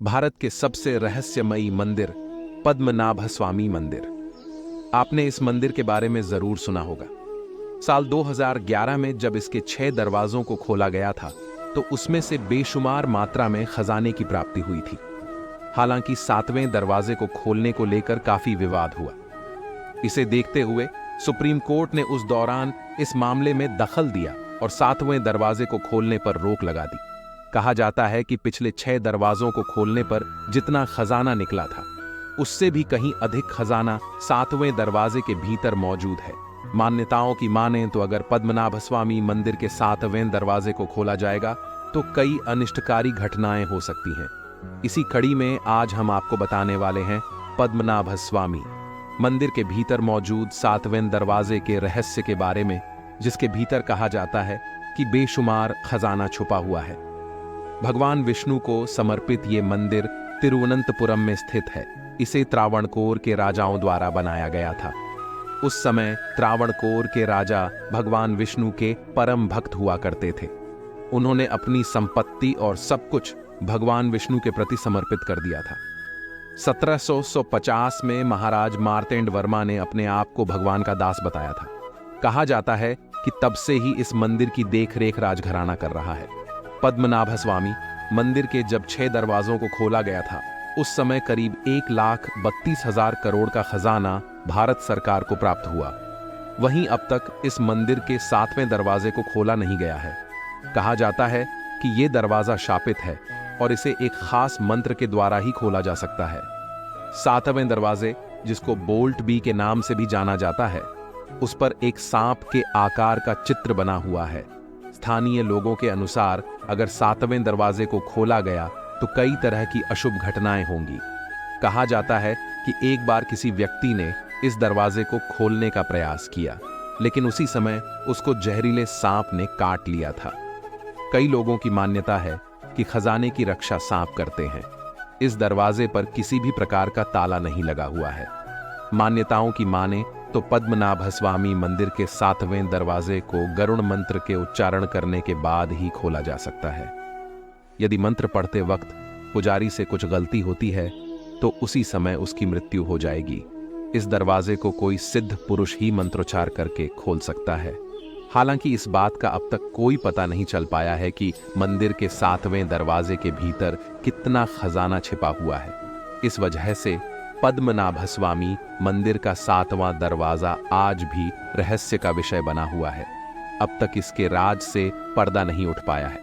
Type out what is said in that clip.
भारत के सबसे रहस्यमयी मंदिर पद्मनाभ स्वामी मंदिर। आपने इस मंदिर के बारे में जरूर सुना होगा। साल 2011 में जब इसके 6 दरवाजों को खोला गया था तो उसमें से बेशुमार मात्रा में खजाने की प्राप्ति हुई थी। हालांकि 7वें दरवाजे को खोलने को लेकर काफी विवाद हुआ। इसे देखते हुए सुप्रीम कोर्ट ने उस दौरान इस मामले में दखल दिया और 7वें दरवाजे को खोलने पर रोक लगा दी। कहा जाता है कि पिछले 6 दरवाजों को खोलने पर जितना खजाना निकला था उससे भी कहीं अधिक खजाना 7वें दरवाजे के भीतर मौजूद है। मान्यताओं की मानें तो अगर पद्मनाभ स्वामी मंदिर के 7वें दरवाजे को खोला जाएगा तो कई अनिष्टकारी घटनाएं हो सकती हैं। इसी कड़ी में आज हम आपको बताने वाले हैं पद्मनाभ स्वामी मंदिर के भीतर मौजूद 7वें दरवाजे के रहस्य के बारे में, जिसके भीतर कहा जाता है कि बेशुमार खजाना छुपा हुआ है। भगवान विष्णु को समर्पित ये मंदिर तिरुवनंतपुरम में स्थित है। इसे त्रावणकोर के राजाओं द्वारा बनाया गया था। उस समय त्रावणकोर के राजा भगवान विष्णु के परम भक्त हुआ करते थे। उन्होंने अपनी संपत्ति और सब कुछ भगवान विष्णु के प्रति समर्पित कर दिया था। 1750 में महाराज मार्तेंड वर्मा ने अपने आप को भगवान का दास बताया था। कहा जाता है कि तब से ही इस मंदिर की देखरेख राजघराना कर रहा है। पद्मनाभ स्वामी मंदिर के जब 6 दरवाजों को खोला गया था उस समय करीब 1,32,000 करोड़ का खजाना भारत सरकार को प्राप्त हुआ। वहीं अब तक इस मंदिर के 7वें दरवाजे को खोला नहीं गया है। कहा जाता है कि ये दरवाजा शापित है और इसे एक खास मंत्र के द्वारा ही खोला जा सकता है। 7वें दरवाजे, जिसको बोल्ट बी के नाम से भी जाना जाता है, उस पर एक सांप के आकार का चित्र बना हुआ है। स्थानीय लोगों के अनुसार अगर 7वें दरवाजे को खोला गया तो कई तरह की अशुभ घटनाएं होंगी। कहा जाता है कि एक बार किसी व्यक्ति ने इस दरवाजे को खोलने का प्रयास किया, लेकिन उसी समय उसको जहरीले सांप ने काट लिया था। कई लोगों की मान्यता है कि खजाने की रक्षा सांप करते हैं। इस दरवाजे पर किसी भी प्रकार का ताला नहीं लगा हुआ है। मान्यताओं की माने तो पद्मनाभ स्वामी मंदिर के 7वें दरवाजे को गरुड़ मंत्र के उच्चारण करने के बाद ही खोला जा सकता है। यदि मंत्र पढ़ते वक्त पुजारी से कुछ गलती होती है तो उसी समय उसकी मृत्यु हो जाएगी। इस दरवाजे को कोई सिद्ध पुरुष ही मंत्रोच्चार करके खोल सकता है। हालांकि इस बात का अब तक कोई पता नहीं चल पाया है कि मंदिर के 7वें दरवाजे के भीतर कितना खजाना छिपा हुआ है। इस वजह से पद्मनाभ स्वामी मंदिर का 7वां दरवाजा आज भी रहस्य का विषय बना हुआ है। अब तक इसके राज से पर्दा नहीं उठ पाया है।